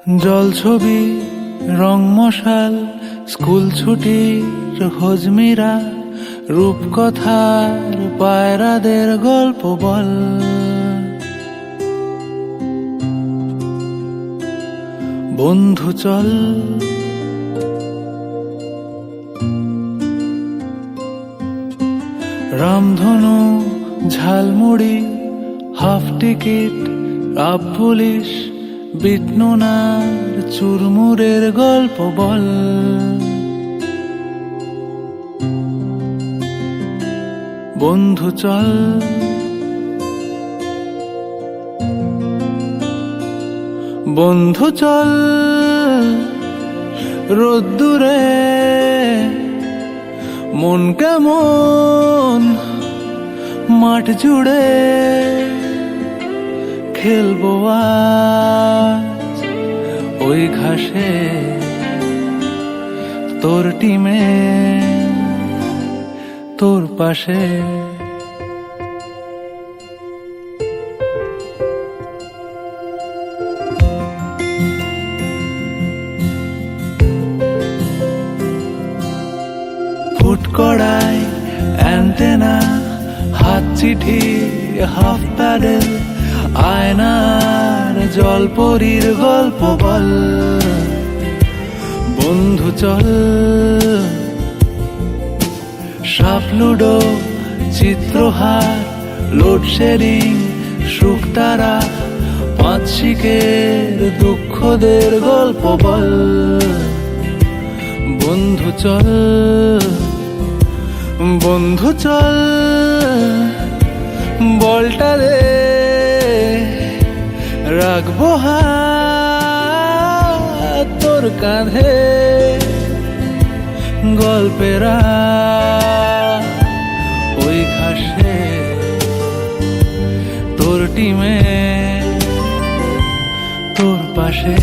জল ছবি রং মশাল স্কুল ছুটির হজমিরা রূপকথার পায়রাদের গল্প বল। বন্ধু চল রামধনু jhalmuri half ticket up police বিটনুনার চুরমুরের গল্প বল। বন্ধু চল বন্ধু চল রোদ্দুরে মন কেমন মাঠ জুড়ে খেলবো আজ ওই ঘাসে তোর টিমে তোর পাশে। ফুট কড়াই অ্যান্টেনা হাত চিঠি হাফ প্যাডেল আয়নার জলপরীর গল্প বল। বন্ধু চল সাপ লুডো চিত্রহার লোডশেডিং শুকতারা পাঁচ শিকের দুঃখদের গল্প বল। বন্ধু চল বন্ধু চল বলটা দে রাখবো হাত তোর কাঁধে গল্পেরা ওই ঘাসে তোর টিমে তোর পাশে।